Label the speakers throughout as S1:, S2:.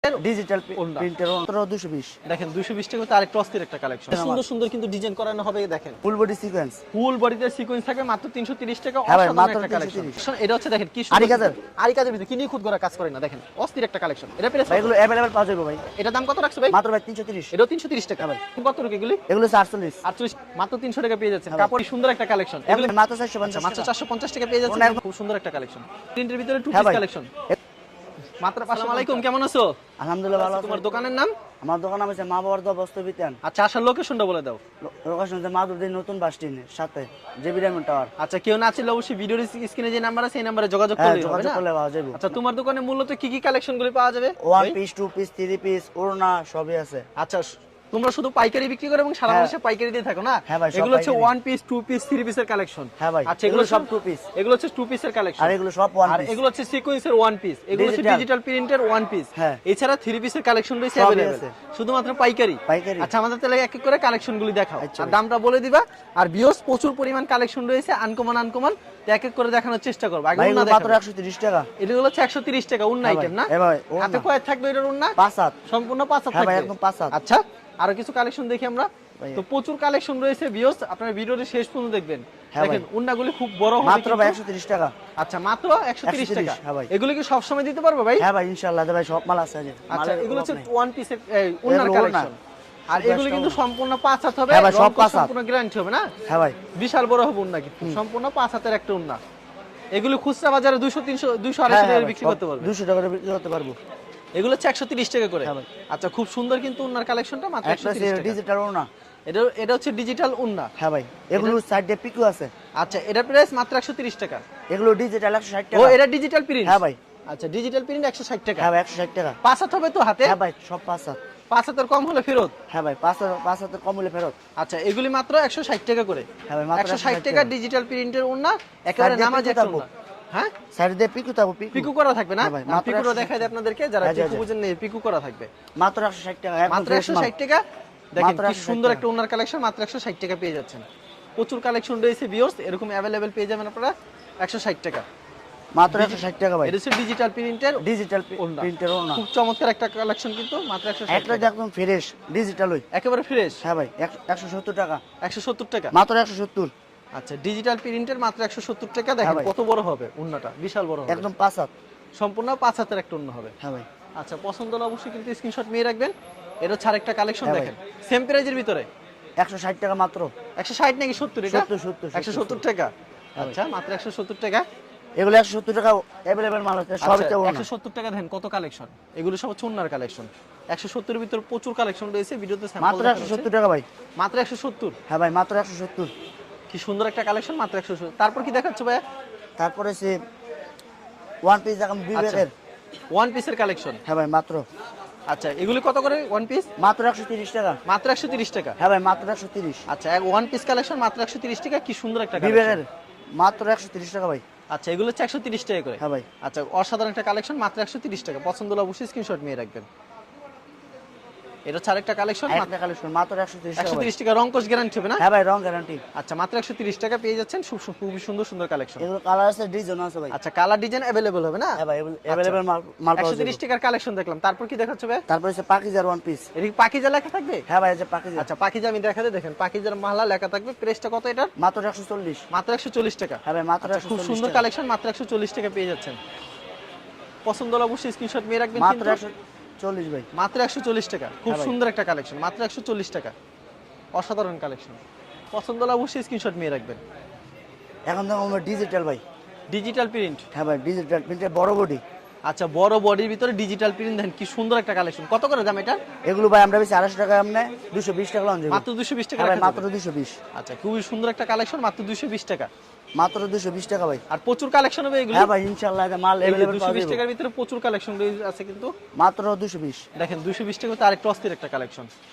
S1: Digital প্রিন্টের 220
S2: দেখেন 220 টাকা তো আরেকটা অস্থির একটা কালেকশন সুন্দর সুন্দর কিন্তু ডিজাইন করানো হবে দেখেন
S1: ফুল বডি সিকোয়েন্স
S2: ফুল বডিতে সিকোয়েন্স থাকবে মাত্র 330 টাকা
S1: হ্যাঁ ভাই,
S2: অসাধারণ
S1: মাত্র
S2: একটা কালেকশন
S1: 330
S2: এটা হচ্ছে দেখেন কি
S1: আরি কাজের
S2: ভিতরে কি নিয়ে খুদ করা কাজ করে না দেখেন অস্থির একটা কালেকশন এটা পেরে
S1: ভাই এগুলো अवेलेबल পাওয়া যাবে ভাই
S2: এটা দাম কত রাখছো ভাই
S1: মাত্র ভাই 330
S2: এটা 330 টাকা ভাই কত টাকা এগুলি
S1: এগুলো 48
S2: 48 মাত্র 300 টাকা পেয়ে যাচ্ছেন কাপড় সুন্দর একটা কালেকশন
S1: এগুলো মাত্র 450
S2: মাত্র 450 টাকা পেয়ে যাচ্ছেন খুব সুন্দর একটা কালেকশন প্রিন্টের ভিতরে টু
S1: হ্যাঁ
S2: পিস
S1: ভাই।
S2: কালেকশন মাত্র আসসালামু আলাইকুম কেমন আছো
S1: আলহামদুলিল্লাহ ভালো আছি
S2: তোমার দোকানের নাম
S1: আমার দোকান নাম আছে মা বাবার দোয়া বস্তু বিতান
S2: আচ্ছা আসার লোকেশনটা বলে দাও
S1: লোকেশন হচ্ছে মাদুরদি নতুন বাস স্ট্যান্ডের সাথে জেবি ডায়মন্ড টাওয়ার
S2: আচ্ছা কেউ না ছিল অবশ্যই ভিডিওর স্ক্রিনে যে নাম্বার আছে এই নম্বরে যোগাযোগ
S1: হ্যাঁ
S2: করলেই হবে
S1: যোগাযোগ
S2: না
S1: করলে পাওয়া যাবে
S2: আচ্ছা তোমার দোকানে মূলত কি কি কালেকশনগুলি পাওয়া যাবে
S1: one piece two piece three piece ওড়না সবই আছে
S2: আচ্ছা তোমরা শুধু পাইকারি বিক্রি করো এবং সারা
S1: হ্যাঁ।
S2: মাসে পাইকারি দিয়ে থাকো না
S1: হ্যাঁ ভাই, সব
S2: এগুলো হচ্ছে
S1: পাইকারি।
S2: One piece two piece three পিসের কালেকশন
S1: হ্যাঁ ভাই,
S2: আচ্ছা
S1: এগুলো
S2: এগুলো
S1: সব
S2: সব
S1: two piece।
S2: এগুলো হচ্ছে টু পিসের কালেকশন
S1: আর এগুলো সব ওয়ান
S2: আর
S1: পিস
S2: এগুলো হচ্ছে সিকোয়েন্সের ওয়ান পিস এগুলো হচ্ছে
S1: Digital।
S2: ডিজিটাল প্রিন্টের ওয়ান পিস
S1: হ্যাঁ।
S2: এছাড়া থ্রি পিসের কালেকশন রয়েছে
S1: সবই
S2: अवेलेबल
S1: আছে।
S2: শুধুমাত্র পাইকারি
S1: পাইকারি।
S2: আচ্ছা আমাদের তাহলে এক এক করে কালেকশনগুলি দেখাও
S1: আচ্ছা
S2: আর
S1: ভাই।
S2: দামটা বলে দিবা আর বিয়স প্রচুর পরিমাণ কালেকশন রয়েছে আনকমন তো এক এক করে দেখানোর চেষ্টা করব আগে
S1: ভাই
S2: উন্না
S1: এগুলো মাত্র
S2: দেখাবো
S1: 130 টাকা
S2: এগুলো হচ্ছে 130 টাকা উন্না
S1: হ্যাঁ ভাই,
S2: আইটেম না
S1: হ্যাঁ ভাই, উন্না।
S2: হাতে কয় থাকবে এটার উন্না
S1: পাঁচ হাত
S2: সম্পূর্ণ পাঁচ হাত
S1: হ্যাঁ ভাই,
S2: থাকবে
S1: একদম পাঁচ হাত।
S2: আচ্ছা আরো কিছু কালেকশন দেখি আমরা
S1: ভাই।
S2: তো প্রচুর কালেকশন রয়েছে ভিউয়ার্স আপনারা ভিডিওটি শেষ পর্যন্ত দেখবেন
S1: হ্যাঁ
S2: দেখেন উন্নাগুলি খুব বড় হবে
S1: মাত্র ভাই
S2: কিন্তু।
S1: 130 টাকা
S2: আচ্ছা মাত্র 130 টাকা
S1: হ্যাঁ ভাই।
S2: এগুলো কি সব সময় দিতে পারবো ভাই
S1: হ্যাঁ ভাই ইনশাআল্লাহ ভাই সব মাল আছে আজ
S2: আচ্ছা এগুলো হচ্ছে ওয়ান পিসের উন্নার
S1: এগুলো উন্না।
S2: কালেকশন আর
S1: শুধু
S2: এগুলো
S1: একটা
S2: কিন্তু
S1: উন্না।
S2: সম্পূর্ণ পাঁচ হাত হবে
S1: হ্যাঁ ভাই, সব
S2: রং কস
S1: পাঁচ হাত।
S2: সম্পূর্ণ গ্যারান্টি হবে না
S1: হ্যাঁ ভাই
S2: বিশাল বড় হবে উন্না কিন্তু সম্পূর্ণ পাঁচ হাতের একটা উন্না এগুলো খুচরা বাজারে 200 300 200
S1: হ্যাঁ
S2: 250
S1: হ্যাঁ
S2: টাকা
S1: ভাই,
S2: বিক্রি
S1: সব
S2: করতে পারবে
S1: 200 টাকা করে বিক্রি করতে পারবো
S2: এগুলো হচ্ছে 130 টাকা করে
S1: হ্যাঁ ভাই।
S2: আচ্ছা খুব সুন্দর কিন্তু উন্নার কালেকশনটা মাত্র
S1: একটা
S2: 130 টাকা
S1: ডিজিটাল ওড়না
S2: এটা হচ্ছে ডিজিটাল উন্না
S1: হ্যাঁ ভাই এগুলো সাইডে পিকু আছে
S2: আচ্ছা এটার প্রাইস মাত্র 130 টাকা
S1: এগুলো ডিজিটাল 160
S2: ও
S1: টাকা
S2: এটা ডিজিটাল প্রিন্ট
S1: হ্যাঁ ভাই
S2: আচ্ছা ডিজিটাল প্রিন্ট 160 টাকা
S1: হ্যাঁ ভাই 160 টাকা
S2: পাঁচ হাত হবে তো হাতে
S1: হ্যাঁ ভাই সব পাঁচ হাত
S2: পাঁচ হাতের কম হলে ফেরত
S1: হ্যাঁ ভাই পাঁচ হাতের কম হলে ফেরত
S2: আচ্ছা এগুলি মাত্র 160 টাকা করে
S1: হ্যাঁ ভাই মাত্র
S2: 160 টাকা ডিজিটাল প্রিন্টের উন্না একেবারে
S1: দিয়ে
S2: নামাজ
S1: পিকু
S2: একটা
S1: থাকবো।
S2: উন্না হ্যাঁ
S1: সাইডে পিকু থাকবো
S2: পিকু করা থাকবে না
S1: হ্যাঁ ভাই, মাত্র
S2: পিকুটা
S1: 160
S2: দেখাই দেয় আপনাদেরকে যারা
S1: হ্যাঁ,
S2: পিকু
S1: জি, জি।
S2: বুঝেন নেই পিকু করা থাকবে
S1: মাত্র 160 টাকা একদম
S2: মাত্র
S1: fresh মাল।
S2: 160 টাকা দেখেন
S1: মাত্র
S2: কি
S1: 160
S2: সুন্দর
S1: টাকা।
S2: একটা উন্নার কালেকশন মাত্র 160 টাকা পেয়ে যাচ্ছেন প্রচুর কালেকশন রয়েছে ভিউয়ার্স এরকম अवेलेबल পেয়ে যাবেন আপনারা 160 টাকা
S1: মাত্র 160 টাকা ভাই
S2: এটা হচ্ছে ডিজিটাল প্রিন্টের
S1: ডিজিটাল
S2: ওড়না।
S1: প্রিন্টের ওড়না
S2: খুব চমৎকার একটা কালেকশন কিন্তু মাত্র 160
S1: একটা
S2: টাকা
S1: একদম ফ্রেশ ডিজিটাল ওই
S2: একেবারে ফ্রেশ
S1: হ্যাঁ ভাই 170 টাকা
S2: 170 টাকা
S1: মাত্র 170
S2: আচ্ছা ডিজিটাল প্রিন্টের মাত্র 170 টাকা দেখেন
S1: হ্যাঁ ভাই।
S2: কত বড় হবে উন্নাটা বিশাল বড় হবে
S1: একদম পাঁচ হাত
S2: সম্পূর্ণ পাঁচ হাতের একটা উন্না হবে
S1: হ্যাঁ ভাই
S2: আচ্ছা পছন্দ হলে অবশ্যই কিন্তু স্ক্রিনশট নিয়ে রাখবেন এর হচ্ছে আরেকটা কালেকশন
S1: হ্যাঁ ভাই।
S2: দেখেন সেম প্রাইজের ভিতরে
S1: 160 টাকা মাত্র
S2: 160 নাকি 70 এটা
S1: 70
S2: 170 টাকা আচ্ছা মাত্র 170 টাকা
S1: এগুলো 170 টাকা अवेलेबल মাল আছে সবই তো ওড়না
S2: 170 টাকা দেন কত কালেকশন এগুলো সব হচ্ছে উন্নার কালেকশন 170 এর ভিতর প্রচুর কালেকশন রয়েছে ভিডিওতে স্যাম্পল
S1: মাত্র 170 টাকা ভাই
S2: মাত্র 170
S1: হ্যাঁ ভাই মাত্র 170
S2: কি সুন্দর একটা কালেকশন মাত্র 170 তারপর কি দেখাচ্ছ ভাই
S1: তারপরে সে ওয়ান পিস এখন বিবেকের
S2: ওয়ান পিসের কালেকশন
S1: হ্যাঁ ভাই মাত্র
S2: আচ্ছা এগুলি কত করে ওয়ান পিস
S1: মাত্র 130 টাকা
S2: মাত্র 130 টাকা
S1: হ্যাঁ ভাই মাত্র 130
S2: আচ্ছা এক ওয়ান পিস কালেকশন মাত্র 130 টাকা কি সুন্দর একটা
S1: বিবেকের
S2: কালেকশন
S1: মাত্র 130 টাকা ভাই
S2: আচ্ছা এগুলো হচ্ছে 130 টাকা করে
S1: হ্যাঁ ভাই
S2: আচ্ছা অসাধারণ একটা কালেকশন মাত্র 130 টাকা পছন্দ হলে অবশ্যই স্ক্রিনশট নিয়ে রাখবেন এটা হচ্ছে আরেকটা কালেকশন
S1: একটা কালেকশন মাত্র 130 টাকা ভাই
S2: 130 টাকা রং কোর্স গ্যারান্টি হবে না
S1: হ্যাঁ ভাই রং গ্যারান্টি
S2: আচ্ছা মাত্র 130 টাকা পেয়ে যাচ্ছেন খুবই সুন্দর সুন্দর কালেকশন
S1: এগুলো কালার আছে ডিজাইন আছে ভাই
S2: আচ্ছা কালার ডিজাইন अवेलेबल হবে না
S1: হ্যাঁ ভাই अवेलेबल মাল পাওয়া যাবে
S2: 130 টাকার কালেকশন দেখলাম তারপর কি দেখাচ্ছে ভাই
S1: তারপরে হচ্ছে পাকিজার ওয়ান পিস
S2: এটা কি পাকিজা লেখা থাকবে
S1: হ্যাঁ ভাই এই যে পাকিজা
S2: আচ্ছা পাকিজা আমি দেখাতে দেখেন পাকিজার মালা লেখা থাকবে প্রাইসটা কত এটার
S1: মাত্র 140
S2: মাত্র 140 টাকা
S1: হ্যাঁ ভাই মাত্র
S2: আচ্ছা, খুব
S1: 140
S2: সুন্দর
S1: টাকা।
S2: কালেকশন মাত্র 140 টাকা পেয়ে যাচ্ছেন পছন্দ হলে অবশ্যই স্ক্রিনশট নিয়ে রাখবেন
S1: মাত্র
S2: কিন্তু
S1: 140 ভাই
S2: মাত্র 140 টাকা খুব
S1: হ্যাঁ ভাই।
S2: সুন্দর একটা কালেকশন মাত্র 140 টাকা অসাধারণ কালেকশন পছন্দ হলে অবশ্যই স্ক্রিনশট নিয়ে রাখবেন
S1: এখন তো আমরা ডিজিটাল ভাই
S2: ডিজিটাল প্রিন্ট
S1: হ্যাঁ ভাই ডিজিটাল প্রিন্টের বড় বডি
S2: আচ্ছা বড় বডির ভিতরে ডিজিটাল প্রিন্ট দেন কি সুন্দর একটা কালেকশন কত করে দাম এটা
S1: এগুলো ভাই আমরা বেশি 250 টাকা আমনে 220 টাকা লঞ্চ
S2: মাত্র 220 টাকা
S1: হ্যাঁ ভাই
S2: রাখা
S1: মাত্র
S2: যাবে।
S1: 220
S2: আচ্ছা খুবই সুন্দর একটা কালেকশন মাত্র 220 টাকা
S1: মাত্র 220 টাকা ভাই
S2: আর প্রচুর কালেকশন হবে এগুলো
S1: হ্যাঁ ভাই ইনশাআল্লাহ এটা মাল अवेलेबल পাওয়া
S2: 220
S1: যাবে
S2: টাকার ভিতরে প্রচুর কালেকশন আছে কিন্তু
S1: মাত্র 220
S2: দেখেন 220 টাকা তো আরেকটা অস্থির একটা কালেকশন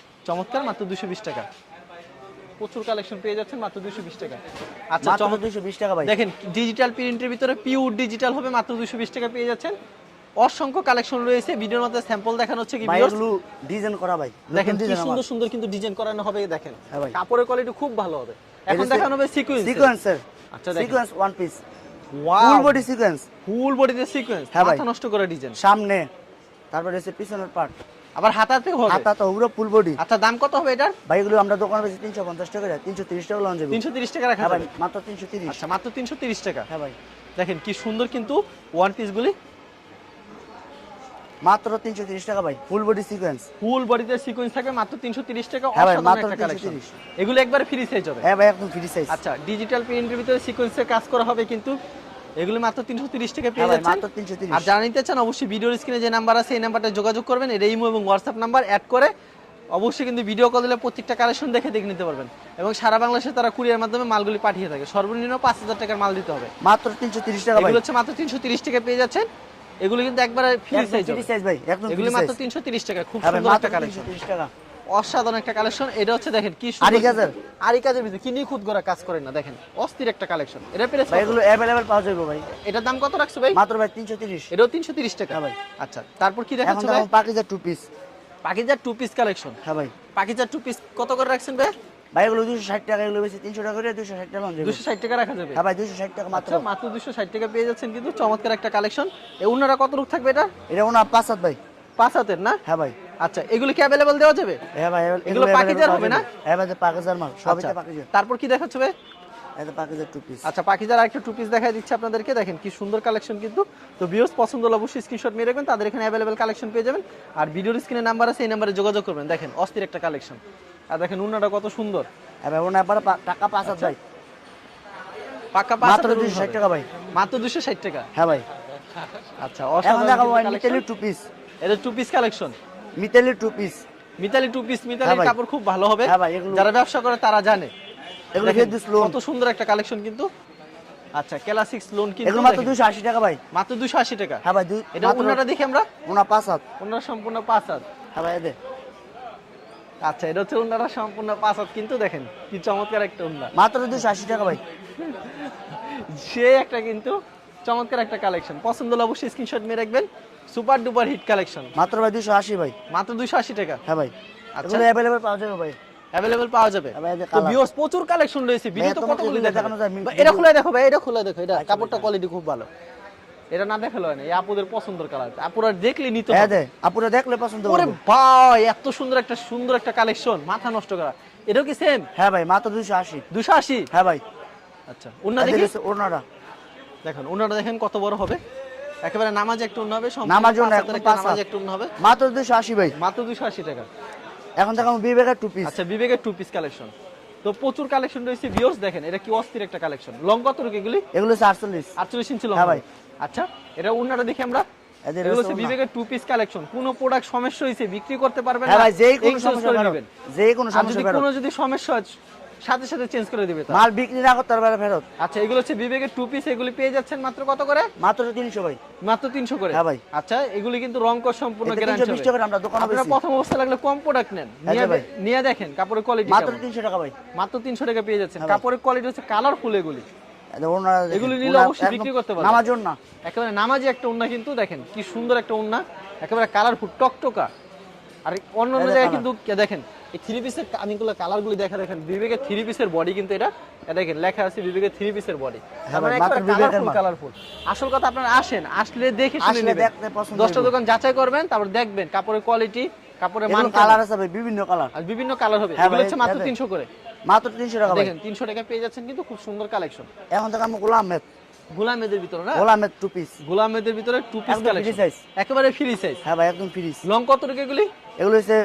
S2: চমৎকার মাত্র 220 টাকা প্রচুর কালেকশন পেয়ে যাচ্ছেন মাত্র 220 টাকা আচ্ছা
S1: মাত্র 220 টাকা ভাই
S2: দেখেন ডিজিটাল প্রিন্টের ভিতরে পিওর ডিজিটাল হবে মাত্র 220 টাকা পেয়ে যাচ্ছেন অসংখ্য কালেকশন রয়েছে ভিডিওর মধ্যে স্যাম্পল দেখানো হচ্ছে কি
S1: ভাই
S2: viewers?
S1: এগুলো ডিজাইন করা ভাই
S2: দেখেন কি
S1: ডিজাইন
S2: সুন্দর সুন্দর কিন্তু ডিজাইন করানো হবে দেখেন
S1: হ্যাঁ ভাই।
S2: কাপড়ের কোয়ালিটি খুব ভালো হবে এখন দেখানো হবে সিকোয়েন্স
S1: সিকোয়েন্সের
S2: আচ্ছা দেখেন
S1: sequence one piece
S2: wow
S1: full body sequence
S2: ফুল বডিতে সিকোয়েন্স
S1: হ্যাঁ ভাই।
S2: মাথা নষ্ট করা ডিজাইন
S1: সামনে তারপরে হচ্ছে পিছনের পার্ট,
S2: আবার হাতাতে হবে।
S1: হাতা তো পুরো ফুল বডি।
S2: আচ্ছা দাম কত হবে এটার?
S1: ভাই এগুলো আমরা দোকানে বেশি 350 টাকা, 330 টাকা লঞ্চ যাবে।
S2: 330 টাকা রাখা
S1: হ্যাঁ ভাই,
S2: যাবে।
S1: মাত্র 330।
S2: আচ্ছা মাত্র 330 টাকা।
S1: হ্যাঁ ভাই,
S2: দেখেন কি সুন্দর কিন্তু ওয়ান পিস গুলি,
S1: মাত্র 330 টাকা ভাই, ফুল বডি সিকোয়েন্স।
S2: ফুল বডিতে সিকোয়েন্স থাকবে মাত্র 330 টাকা।
S1: হ্যাঁ ভাই,
S2: অসাধারণ
S1: মাত্র
S2: একটা কালেকশন।
S1: 330।
S2: এগুলো একবারে ফ্রি সাইজ হবে।
S1: হ্যাঁ ভাই, একদম ফ্রি সাইজ।
S2: আচ্ছা ডিজিটাল প্রিন্টের ভিতরে সিকোয়েন্সের কাজ করা হবে কিন্তু এগুলো মাত্র 330 টাকা পেয়ে
S1: হ্যাঁ ভাই,
S2: যাচ্ছেন।
S1: মাত্র 330।
S2: আর যারা নিতে চান অবশ্যই ভিডিওর স্ক্রিনে যে নাম্বার আছে এই নাম্বারটা যোগাযোগ করবেন। এটা ইমো এবং হোয়াটসঅ্যাপ নাম্বার অ্যাড করে অবশ্যই কিন্তু ভিডিও কল দিলে প্রত্যেকটা কালেকশন দেখে নিতে পারবেন। এবং সারা বাংলাদেশে তারা কুরিয়ার মাধ্যমে মালগুলি পাঠিয়ে থাকে। সর্বনিম্ন 5000 টাকার মাল দিতে হবে।
S1: মাত্র 330 টাকা ভাই।
S2: এগুলো হচ্ছে মাত্র 330 টাকা পেয়ে যাচ্ছেন। এগুলো কিন্তু একবারে ফ্রি সাইজ
S1: ফ্রি সাইজ ভাই, একদম
S2: এগুলো
S1: ফ্রি
S2: মাত্র
S1: সাইজ।
S2: 330 টাকা। খুব
S1: হ্যাঁ ভাই,
S2: সুন্দর
S1: মাত্র
S2: একটা কালেকশন,
S1: 330 টাকা।
S2: অসাধারণ একটা কালেকশন। এটা হচ্ছে দেখেন কি
S1: আরি কাজের।
S2: আরি কাজের ভিতরে কি নিখুঁত করা কাজ করেন না, দেখেন অস্থির একটা কালেকশন। এটা প্রাইস
S1: ভাই এগুলো अवेलेबल পাওয়া যাবে ভাই।
S2: এটার দাম কত রাখছো ভাই?
S1: মাত্র ভাই 330।
S2: এটাও 330 টাকা।
S1: হ্যাঁ ভাই।
S2: আচ্ছা তারপর কি
S1: এখন
S2: দেখাচ্ছ ভাই?
S1: দেখো পাকিজা টু পিস।
S2: পাকিজার টু পিস কালেকশন।
S1: হ্যাঁ ভাই,
S2: পাকিজার টু পিস কত করে রাখছেন ভাই?
S1: ভাই এগুলো 260 টাকা, এগুলো বেশি 300 টাকা করে, 260 টাকা লঞ্চ যাবে।
S2: 260 টাকা রাখা যাবে।
S1: হ্যাঁ ভাই, 260 টাকা মাত্র।
S2: আচ্ছা মাত্র 260 টাকা পেয়ে যাচ্ছেন কিন্তু চমৎকার একটা কালেকশন। এই উন্নারা কত রূপ থাকবে এটা?
S1: এটা ওনা 5 হাত ভাই।
S2: 5 হাতের না?
S1: হ্যাঁ ভাই।
S2: আচ্ছা এগুলো কি अवेलेबल দেওয়া যাবে?
S1: হ্যাঁ ভাই,
S2: এগুলো পাকিজার হবে না?
S1: হ্যাঁ ভাই, পাকিজার মাল, সবই
S2: আচ্ছা,
S1: তো পাকিজার।
S2: তারপর কি দেখাচ্ছ ভাই?
S1: এটা পাকিজার টু পিস।
S2: আচ্ছা পাকিজার আরেকটা টু পিস দেখাই দিচ্ছি আপনাদেরকে। দেখেন কি সুন্দর কালেকশন কিন্তু। তো ভিউয়ার্স পছন্দ হলে অবশ্যই স্ক্রিনশট নিয়ে রাখবেন, তাদের এখানে अवेलेबल কালেকশন পেয়ে যাবেন। আর ভিডিওর স্ক্রিনে নাম্বার আছে এই নম্বরে যোগাযোগ করবেন। দেখেন অস্থির একটা কালেকশন। আর দেখেন উন্নাটা কত সুন্দর।
S1: হ্যাঁ ভাই, ওনা আবার টাকা 5 হাত ভাই।
S2: পাকা 5
S1: মাত্র 260 টাকা ভাই।
S2: মাত্র 260 টাকা।
S1: হ্যাঁ ভাই।
S2: আচ্ছা
S1: এখন
S2: অসাধারণ
S1: দেখাবো ভাই
S2: কালেকশন।
S1: Mitali two piece.
S2: এটা two piece collection.
S1: Mitali two piece.
S2: Mitali two piece,
S1: হ্যাঁ
S2: মিতালির
S1: ভাই।
S2: কাপড় খুব ভালো হবে।
S1: হ্যাঁ ভাই, এগুলো-
S2: যারা ব্যবসা করে তারা জানে।
S1: এগুলো
S2: দেখেন,
S1: হেড স্লোন।
S2: কত সুন্দর একটা কালেকশন কিন্তু। আচ্ছা ক্লাসিক লোন কিন্তু
S1: এগুলো মাত্র
S2: দেখেন,
S1: 280 টাকা ভাই।
S2: মাত্র 280 টাকা।
S1: হ্যাঁ ভাই,
S2: এটা উন্নাটা দেখি আমরা।
S1: ওনা 5 হাত।
S2: উন্নার সম্পূর্ণ 5 হাত।
S1: হ্যাঁ ভাই, এদে
S2: আচ্ছা এটা হচ্ছে উন্নারা সম্পূর্ণ 5 হাত কিন্তু দেখেন কি চমৎকার একটা উন্না।
S1: মাত্র 280 টাকা ভাই।
S2: সে একটা কিন্তু চমৎকার একটা কালেকশন। পছন্দ হলে অবশ্যই স্ক্রিনশট নিয়ে রাখবেন। Super duper hit collection.
S1: মাত্র ভাই 280 ভাই।
S2: মাত্র 280 টাকা।
S1: হ্যাঁ ভাই,
S2: আচ্ছা
S1: এগুলো अवेलेबल পাওয়া যাবে ভাই।
S2: अवेलेबल পাওয়া যাবে।
S1: হ্যাঁ ভাই, এই যে
S2: তো
S1: কালার।
S2: ভিউয়ার্স প্রচুর কালেকশন রয়েছে। ভিডিও তো
S1: তোমাকে
S2: কতগুলি
S1: এগুলো
S2: দেখানো
S1: দেখানো যায়।
S2: যায়। এটা খুলে দেখো ভাই, এটা খুলে দেখো। এটা কাপড়টা কোয়ালিটি খুব ভালো। এটা না দেখালো হয় না। এই আপুদের পছন্দের কালার। আপুরা দেখলে নিতে
S1: হ্যাঁ
S2: হবে।
S1: দে, আপুরা দেখলে পছন্দ
S2: ওরে
S1: করবে।
S2: ভাই এত সুন্দর একটা কালেকশন, মাথা নষ্ট করা। এটাও কি সেম?
S1: হ্যাঁ ভাই, মাত্র 280।
S2: 280।
S1: হ্যাঁ ভাই।
S2: আচ্ছা উন্না দেখি।
S1: ওনারা
S2: দেখেন উন্নাটা দেখেন কত বড় হবে। একেবারে নামাজ একটা উন্না হবে। সম্পূর্ণ
S1: নামাজ উন্না,
S2: পাঁচ হাতের
S1: একদম
S2: একটা
S1: 5
S2: নামাজ
S1: হাত।
S2: একটা উন্না হবে।
S1: মাত্র 280 ভাই।
S2: মাত্র 280 টাকা।
S1: এখন দেখাবো বিবেকের টু পিস।
S2: আচ্ছা বিবেকের টু পিস কালেকশন। তো প্রচুর কালেকশন রয়েছে ভিউয়ার্স। দেখেন এটা কি অস্থির একটা কালেকশন। লং কত রুক এগুলি?
S1: এগুলো 48।
S2: 48 ইঞ্চি লং।
S1: হ্যাঁ ভাই।
S2: আচ্ছা এটা উন্নাটা দেখি আমরা।
S1: এদের
S2: এগুলো
S1: হচ্ছে
S2: হচ্ছে
S1: উন্না।
S2: বিবেকের টু পিস কালেকশন। কোনো প্রোডাক্ট সমস্যা হয়েছে বিক্রি করতে পারবেন না।
S1: হ্যাঁ ভাই, যেই কোনো
S2: exchange
S1: সমস্যা
S2: করে
S1: ফেরত।
S2: নেবেন।
S1: যেই কোনো
S2: আর
S1: সমস্যা
S2: যদি
S1: ফেরত।
S2: কোনো যদি সমস্যা হয় সাথে সাথে চেঞ্জ করে দিবে তারা।
S1: মাল বিক্রি না করতে পারবে ফেরত।
S2: আচ্ছা এগুলো হচ্ছে বিবেকের টু পিস। এগুলি পেয়ে যাচ্ছেন মাত্র কত করে?
S1: মাত্র 300 ভাই।
S2: মাত্র 300 করে।
S1: হ্যাঁ ভাই।
S2: আচ্ছা এগুলি কিন্তু রং কস সম্পূর্ণ
S1: এতে
S2: গ্যারান্টি
S1: 320 টাকা আমরা দোকানে
S2: আপনারা
S1: বেশি।
S2: প্রথম অবস্থা লাগলে কম প্রোডাক্ট নেন।
S1: হ্যাঁ
S2: নিয়ে
S1: ভাই।
S2: নিয়ে দেখেন কাপড়ের কোয়ালিটি
S1: মাত্র
S2: কেমন।
S1: 300 টাকা ভাই।
S2: মাত্র 300 টাকা পেয়ে যাচ্ছেন।
S1: হ্যাঁ ভাই।
S2: কাপড়ের কোয়ালিটি হচ্ছে কালারফুল এগুলি।
S1: ওনারা
S2: এগুলো নিলে অবশ্যই বিক্রি করতে পারবেন।
S1: নামার জন্য।
S2: একেবারে নামাজি একটা উন্না কিন্তু। দেখেন কি সুন্দর একটা উন্না, একেবারে কালারফুল টকটকা। আর অন্য
S1: এই যে
S2: জায়গায়
S1: colour।
S2: কিন্তু দেখেন এই থ্রি পিসের কামিগুলো কালারগুলি দেখেন বিবেকের থ্রি পিসের বডি কিন্তু এটা দেখেন লেখা আছে বিবেকের থ্রি পিসের বডি।
S1: হ্যাঁ ভাই, মাত্র বিবেকের মাল।
S2: কালারফুল। আসল কথা আপনারা আসেন, আসলে দেখে শুনে
S1: আসলে
S2: নেবেন।
S1: দেখতে পছন্দ
S2: 10টা
S1: হইবো।
S2: দোকান যাচাই করবেন, তারপর দেখবেন কাপড়ের কোয়ালিটি, কাপড়ের মান
S1: এগুলো কালার আছে ভাই, বিভিন্ন কালার।
S2: আর বিভিন্ন কালার হবে।
S1: হ্যাঁ
S2: এগুলো
S1: ভাই,
S2: হচ্ছে মাত্র
S1: হ্যাঁ ভাই।
S2: 300 করে।
S1: মাত্র 300 টাকা ভাই।
S2: দেখেন 300 টাকা পেয়ে যাচ্ছেন কিন্তু খুব সুন্দর কালেকশন।
S1: এখন দেখাবো গোলাম মেদ।
S2: গোলামেদের ভিতরে না?
S1: গোলামেদ টু পিস।
S2: গোলামেদের ভিতরে টু পিস
S1: একদম free
S2: কালেকশন।
S1: size।
S2: একেবারে ফ্রি সাইজ।
S1: হ্যাঁ ভাই, একদম ফ্রি।
S2: লং কত টাকা এগুলি?
S1: এগুলো হচ্ছে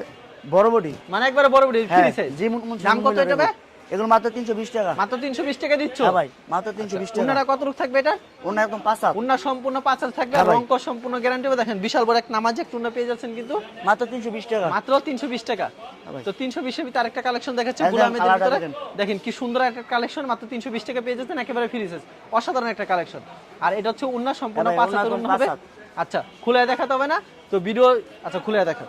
S1: বড় বডি।
S2: মানে একবারে বড় বড়
S1: হ্যাঁ,
S2: ফ্রি সাইজ।
S1: যে
S2: দাম কত এটা ভাই?
S1: এগুলো মাত্র 320 টাকা।
S2: মাত্র 320 টাকা দিচ্ছ?
S1: হ্যাঁ ভাই, মাত্র 320 টাকা।
S2: উন্নাটা কত রূপ থাকবে এটা?
S1: ওনা একদম 5 হাত।
S2: উন্না সম্পূর্ণ 5 হাত থাকবে।
S1: হ্যাঁ ভাই।
S2: রং কস সম্পূর্ণ গ্যারান্টি হবে। দেখেন বিশাল বড় এক নামাজ এক টুনা পেয়ে যাচ্ছেন কিন্তু
S1: মাত্র 320 টাকা।
S2: মাত্র 320 টাকা।
S1: ভাই।
S2: তো 320 এর ভিতরে আরেকটা কালেকশন দেখাচ্ছে
S1: এই দেখেন,
S2: গোলামেদের
S1: কালারটা
S2: ভিতরে।
S1: দেখেন।
S2: দেখেন কি সুন্দর একটা কালেকশন। মাত্র 320 টাকা পেয়ে যাচ্ছেন একেবারে ফ্রি সাইজ। অসাধারণ একটা কালেকশন। আর এটা হচ্ছে উন্না সম্পূর্ণ
S1: হ্যাঁ ভাই,
S2: 5 হাতের
S1: উন্না
S2: উন্না
S1: একদম
S2: হবে।
S1: 5 হাত।
S2: আচ্ছা খুলে দেখাতে হবে না তো ভিডিও। আচ্ছা খুলে দেখা।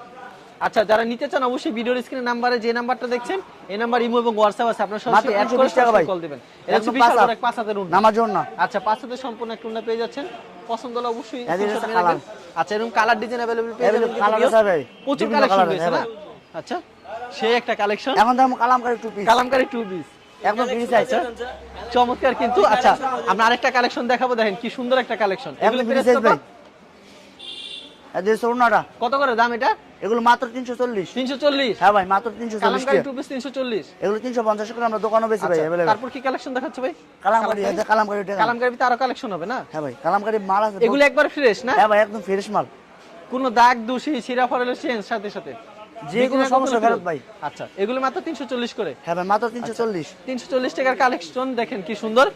S2: আচ্ছা যারা নিতে চান অবশ্যই ভিডিওর স্ক্রিনে নাম্বারে যে নাম্বারটা দেখছেন এই নাম্বার ইমো এবং হোয়াটসঅ্যাপ আছে, আপনারা সরাসরি
S1: মাত্র
S2: অ্যাড করে
S1: 320 টাকা ভাই।
S2: কল দিবেন। এটা হচ্ছে
S1: একদম
S2: বিশাল
S1: 5
S2: বড়
S1: হাত।
S2: এক 5 হাতের উন্না।
S1: নামার জন্য।
S2: আচ্ছা 5 হাতের সম্পূর্ণ একটা উন্না পেয়ে যাচ্ছেন। পছন্দ হলে অবশ্যই
S1: এদের
S2: screenshot
S1: হচ্ছে
S2: নিয়ে রাখবেন।
S1: কালার।
S2: আচ্ছা এরকম কালার ডিজাইন अवेलेबल পেয়ে যাবেন কিন্তু
S1: কালার
S2: ভিউয়ার্স।
S1: আছে ভাই।
S2: প্রচুর
S1: বিভিন্ন
S2: কালেকশন
S1: কালার
S2: রয়েছে
S1: আছে,
S2: না?
S1: হ্যাঁ
S2: আচ্ছা সেই একটা কালেকশন।
S1: এখন দাম Kalamkari two piece.
S2: Kalamkari two piece
S1: একদম ফ্রি সাইজ।
S2: চমৎকার কিন্তু। আচ্ছা আমরা আরেকটা কালেকশন দেখাবো। দেখেন কি সুন্দর একটা কালেকশন। এগুলো
S1: একদম ফ্রি
S2: প্রাইস
S1: সাইজ
S2: কত?
S1: ভাই। এই যে সোনাটা
S2: কত করে দাম এটা?
S1: এগুলো মাত্র 340।
S2: 340?
S1: হ্যাঁ ভাই মাত্র 340
S2: কালামকারী
S1: টাকা।
S2: Two piece 340?
S1: এগুলো 350 করে আমরা দোকানে বেচি ভাই
S2: আচ্ছা,
S1: अवेलेबल।
S2: তারপর কি কালেকশন দেখাচ্ছ ভাই?
S1: কালামকারী এই যে কালামকারী টাকা।
S2: কালামকারীতে আরো কালেকশন হবে না?
S1: হ্যাঁ ভাই কালামকারী মাল আছে।
S2: এগুলো একবার ফ্রেশ না?
S1: হ্যাঁ ভাই একদম ফ্রেশ মাল।
S2: কোনো দাগ দোষী ছিঁড়া ফড়ালে চেঞ্জ সাথে সাথে
S1: যে কোনো সমস্যা ফেরত ভাই।
S2: আচ্ছা, এগুলো মাত্র 340 করে?
S1: হ্যাঁ ভাই মাত্র 340।
S2: 340 টাকার কালেকশন দেখেন কি সুন্দর।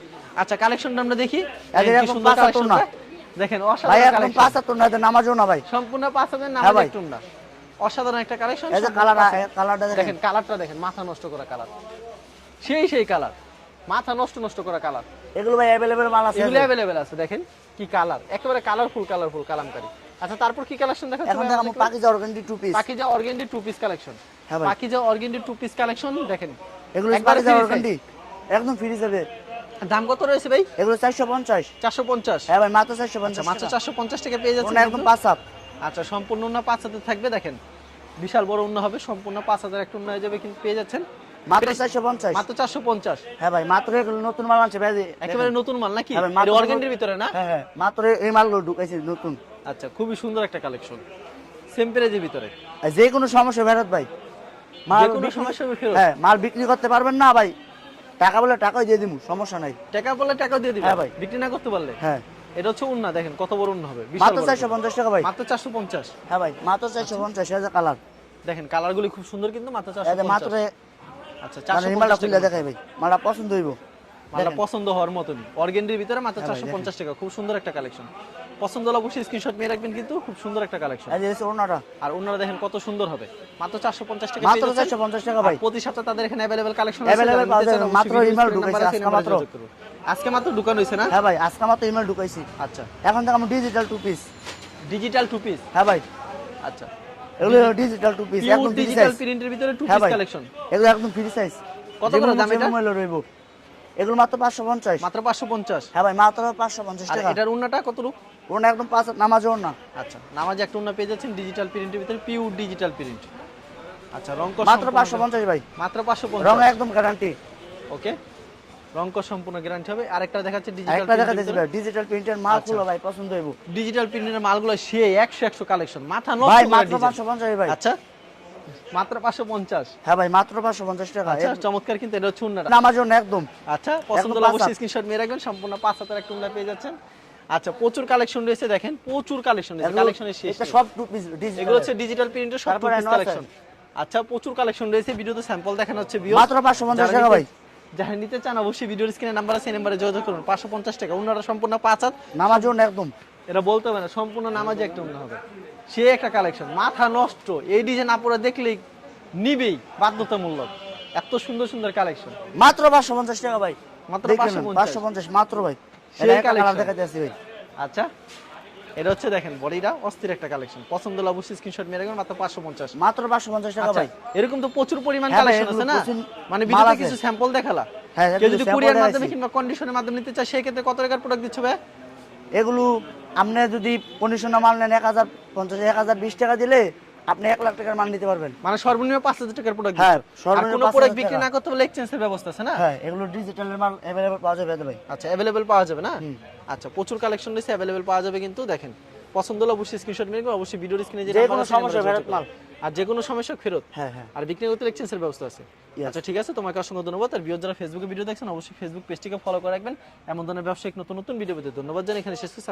S2: আচ্ছা, কালেকশনটা আমরা দেখি।
S1: এই যে
S2: কি
S1: এরকম
S2: সুন্দর
S1: 75
S2: কালেকশন
S1: না।
S2: দেখেন
S1: ভাই
S2: অসাধারণ
S1: একদম
S2: কালেকশন।
S1: 75 না এটা নামাজও না ভাই।
S2: সম্পূর্ণ 5000
S1: হ্যাঁ
S2: নামাজ
S1: ভাই।
S2: একটু না। অসাধারণ একটা কালেকশন।
S1: এই যে কালারটা
S2: দেখেন কালারটা দেখেন, মাথা নষ্ট করা কালার। সেই কালার, মাথা নষ্ট করা কালার।
S1: এগুলো ভাই अवेलेबल মাল আছে।
S2: এগুলো अवेलेबल আছে, দেখেন কি কালার, একেবারে কালারফুল কালামকারী। আচ্ছা, তারপর কি কালেকশন দেখাচ্ছেন?
S1: এখন দেখাবো Pakiza organdy two piece.
S2: Pakiza organdy two piece collection.
S1: হ্যাঁ ভাই
S2: Pakiza organdy two piece collection দেখেন।
S1: এগুলো
S2: একবার
S1: পাকিজা
S2: free
S1: অর্গানডি একদম ফ্রি যাবে।
S2: দাম কত রয়েছে ভাই?
S1: এগুলো 450।
S2: 450?
S1: হ্যাঁ ভাই মাত্র 450
S2: মাত্র 450 টাকা পেয়ে যাচ্ছেন।
S1: ওনা একদম 5
S2: আচ্ছা, সম্পূর্ণ উন্না 5 হাতে থাকবে, দেখেন বিশাল বড় উন্না হবে, সম্পূর্ণ 5000 একটা উন্না হয়ে যাবে, কিন্তু পেয়ে যাচ্ছেন
S1: মাত্র 450।
S2: মাত্র 450।
S1: হ্যাঁ ভাই মাত্র এগুলো নতুন মাল আছে ভাই।
S2: একেবারে নতুন মাল নাকি?
S1: হ্যাঁ ভাই, মাত্র
S2: এটা অর্গানডির ভিতরে না?
S1: হ্যাঁ হ্যাঁ মাত্র এই মালগুলো ঢুকাইছে নতুন।
S2: আচ্ছা, খুবই সুন্দর একটা কালেকশন, সেম প্রাইজের ভিতরে।
S1: আর যে কোনো সমস্যা ফেরত ভাই। মাল
S2: যে কোনো সমস্যা হবে ফেরত?
S1: হ্যাঁ মাল বিক্রি করতে পারবেন না ভাই, টাকা বলে টাকাই দিয়ে দিমু, সমস্যা নাই।
S2: টাকা বললে টাকা দিয়ে দিবেন?
S1: হ্যাঁ ভাই।
S2: বিক্রি না করতে পারলে?
S1: হ্যাঁ
S2: এটা হচ্ছে উন্না, দেখেন কত বড় উন্না হবে, বিশাল
S1: মাত্র
S2: বড়।
S1: 450 টাকা ভাই।
S2: মাত্র 450?
S1: হ্যাঁ ভাই মাত্র 450 এই যে কালার।
S2: দেখেন কালারগুলি খুব সুন্দর, কিন্তু মাত্র
S1: এই যে মাত্র
S2: 450। আচ্ছা,
S1: মানে মালটা
S2: 450
S1: খুলে
S2: টাকা।
S1: দেখাই ভাই, মালটা পছন্দ হইব।
S2: মালটা পছন্দ হওয়ার মতনই, অর্গানডির ভিতরে মাত্র
S1: হ্যাঁ ভাই,
S2: 450 টাকা। খুব সুন্দর একটা কালেকশন, পছন্দ হলে অবশ্যই স্ক্রিনশট নিয়ে রাখবেন, কিন্তু খুব সুন্দর একটা কালেকশন।
S1: এই যে ওনাটা
S2: আর ওনারা দেখেন কত সুন্দর হবে, মাত্র 450 টাকা
S1: মাত্র
S2: পেয়ে যাচ্ছেন।
S1: 450 টাকা ভাই।
S2: আর প্রতি সপ্তাহে তাদের এখানে अवेलेबल কালেকশন
S1: Available পাওয়া যায়, মাত্র email ঢুকাইছে,
S2: আজকে মাত্র দোকান হইছে না?
S1: হ্যাঁ ভাই আজকে মাত্র ইমেল ঢুকাইছি।
S2: আচ্ছা,
S1: এখন দেখাবো digital two piece.
S2: Digital two piece?
S1: হ্যাঁ ভাই
S2: আচ্ছা,
S1: এগুলো ডিজিটাল টু পিস একদম ফ্রি
S2: ডিজিটাল
S1: সাইজ।
S2: প্রিন্টের ভিতরে টু
S1: হ্যাঁ
S2: পিস
S1: ভাই
S2: কালেকশন।
S1: এগুলো একদম ফ্রি সাইজ।
S2: কত করে দাম এটা?
S1: মূল্য রইব এগুলো মাত্র 550।
S2: মাত্র 550?
S1: হ্যাঁ ভাই মাত্র 550
S2: আর
S1: টাকা।
S2: এটার উন্নাটা কতটুকু?
S1: ওনা একদম 5 নামাজও না।
S2: আচ্ছা, নামাজে একটা উন্না পেয়ে যাচ্ছেন ডিজিটাল প্রিন্টের ভিতরে, পিওর ডিজিটাল প্রিন্ট। আচ্ছা, রং কস
S1: মাত্র 550 ভাই।
S2: মাত্র 550?
S1: রং একদম গ্যারান্টি।
S2: ওকে, রং কস সম্পূর্ণ গ্যারান্টি হবে। আরেকটা দেখাচ্ছে ডিজিটাল
S1: একটা দেখা দিছি ভাই ডিজিটাল প্রিন্টের মাল
S2: আচ্ছা।
S1: গুলো ভাই পছন্দ হইব।
S2: ডিজিটাল প্রিন্টের মালগুলো সে 100 কালেকশন, মাথা নষ্ট
S1: ভাই
S2: করে
S1: মাত্র
S2: ডিজাইন।
S1: 550 ভাই।
S2: আচ্ছা, মাত্র 550?
S1: হ্যাঁ ভাই মাত্র 550 টাকা।
S2: আচ্ছা, চমৎকার, কিন্তু এটা হচ্ছে উন্নাটা।
S1: নামাজও না একদম।
S2: আচ্ছা, পছন্দ হলে অবশ্যই স্ক্রিনশট নিয়ে রাখবেন, সম্পূর্ণ 5000 একটা উন্না পেয়ে যাচ্ছেন। আচ্ছা, প্রচুর কালেকশন রয়েছে, দেখেন প্রচুর কালেকশন রয়েছে, কালেকশনের শেষ
S1: এটা
S2: নেই।
S1: সব টু পিস ডিজিটাল।
S2: এগুলো হচ্ছে ডিজিটাল প্রিন্টের সব
S1: তারপরে নয়
S2: কালেকশন। আচ্ছা, প্রচুর কালেকশন রয়েছে, ভিডিওতে স্যাম্পল দেখানো হচ্ছে ভিউয়ার্স।
S1: মাত্র 550 টাকা ভাই।
S2: যারা নিতে চান অবশ্যই ভিডিওর স্ক্রিনে নাম্বার আছে, এই নাম্বারে যোগাযোগ করুন। 550 টাকা, উন্নাটা সম্পূর্ণ 5000।
S1: নামাজও না একদম।
S2: এটা বলতে হবে না, সম্পূর্ণ নামাজে একটা উন্না হবে, সে একটা কালেকশন, মাথা নষ্ট। এই ডিজাইন আপনারা দেখলেই নিবেই বাধ্যতামূলক, এত সুন্দর সুন্দর কালেকশন।
S1: মাত্র 550 টাকা ভাই।
S2: মাত্র
S1: দেখেন
S2: 550?
S1: 550 মাত্র ভাই।
S2: সেই
S1: এটা কালার
S2: collection।
S1: দেখাতে আসি ভাই।
S2: আচ্ছা, এটা হচ্ছে দেখেন বডিটা অস্থির একটা কালেকশন, পছন্দ হলে অবশ্যই স্ক্রিনশট নিয়ে রাখবেন। মাত্র 550?
S1: মাত্র 550 টাকা
S2: আচ্ছা,
S1: ভাই।
S2: এরকম তো প্রচুর পরিমাণ
S1: হ্যাঁ ভাই,
S2: কালেকশন আছে
S1: এগুলো
S2: না?
S1: প্রচুর
S2: মানে
S1: মাল
S2: ভিডিওতে
S1: আছে।
S2: কিছু স্যাম্পল দেখালা,
S1: হ্যাঁ,
S2: কেউ যদি
S1: sample
S2: কুরিয়ার
S1: দেখাইছি।
S2: মাধ্যমে কিংবা কন্ডিশনের মাধ্যমে নিতে চায়, সেই ক্ষেত্রে কত টাকার প্রোডাক্ট দিচ্ছে ভাই?
S1: এগুলো আপনি যদি কন্ডিশনার মাল নেন 1050 1020 টাকা দিলে আপনি 1 লাখ টাকার মাল নিতে পারবেন।
S2: মানে সর্বনিম্ন 5000 টাকার প্রোডাক্ট
S1: হ্যাঁ,
S2: দিচ্ছে। আর
S1: সর্বনিম্ন
S2: কোনো
S1: 5000
S2: প্রোডাক্ট বিক্রি
S1: টাকা।
S2: না করতে হলে এক্সচেঞ্জের ব্যবস্থা আছে না?
S1: হ্যাঁ এগুলো ডিজিটালের মাল अवेलेबल পাওয়া যাবে ভাই।
S2: আচ্ছা, अवेलेबल পাওয়া যাবে না? আচ্ছা, প্রচুর কালেকশন রয়েছে, अवेलेबल পাওয়া যাবে, কিন্তু দেখেন পছন্দ হলে অবশ্যই স্ক্রিনশট নিয়ে রাখবেন, অবশ্যই ভিডিওর স্ক্রিনে যে
S1: যে
S2: নাম্বার
S1: কোনো
S2: আছে, সেই
S1: সমস্যা
S2: নাম্বারে
S1: ফেরত
S2: যোগাযোগ করবেন। আর যে কোনো সমস্যা ফেরত।
S1: হ্যাঁ হ্যাঁ।
S2: আর বিক্রি করতে এক্সচেঞ্জের ব্যবস্থা আছে। আচ্ছা, ঠিক আছে, তোমাকে অসংখ্য ধন্যবাদ। আর ভিউয়ার যারা ফেসবুকে ভিডিও দেখছেন অবশ্যই ফেসবুক পেজটিকে ফলো করে রাখবেন, এমন ধরনের ব্যবসায়িক নতুন নতুন ভিডিও পেতে। ধন্যবাদ জানাই, এখানে শেষ করছি।